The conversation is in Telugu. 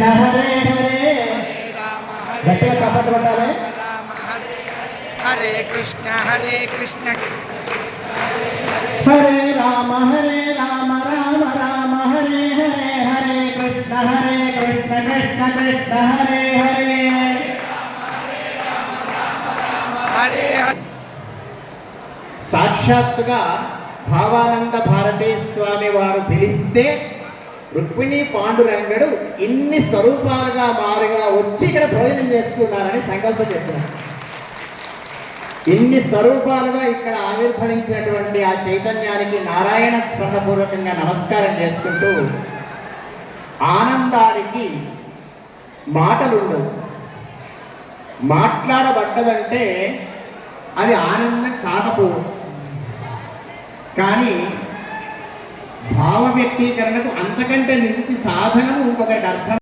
కృష్ణ హరే హరే గట్టిగా చప్పట్లు కొట్టాలి. హరే కృష్ణ హరే కృష్ణ హరే రామ రామ రామ హరే హరే హరే కృష్ణ కృష్ణ కృష్ణ హరే హరే హరే సాక్షాత్తుగా భావానంద భారతీ స్వామి వారు పిలిస్తే రుక్మిణి పాండురంగడు ఇన్ని స్వరూపాలుగా మారుగా వచ్చి ఇక్కడ భోజనం చేస్తున్నారని సంకల్పం చేస్తున్నారు. ఇన్ని స్వరూపాలుగా ఇక్కడ ఆవిర్భవించినటువంటి ఆ చైతన్యానికి నారాయణ స్మరణపూర్వకంగా నమస్కారం చేసుకుంటూ, ఆనందానికి మాటలుండవు. మాట్లాడబడ్డదంటే అది ఆనందం కాకపోవచ్చు, కానీ భావ వ్యక్తీకరణకు అంతకంటే మించి సాధనము ఇంకొకరికి అర్థం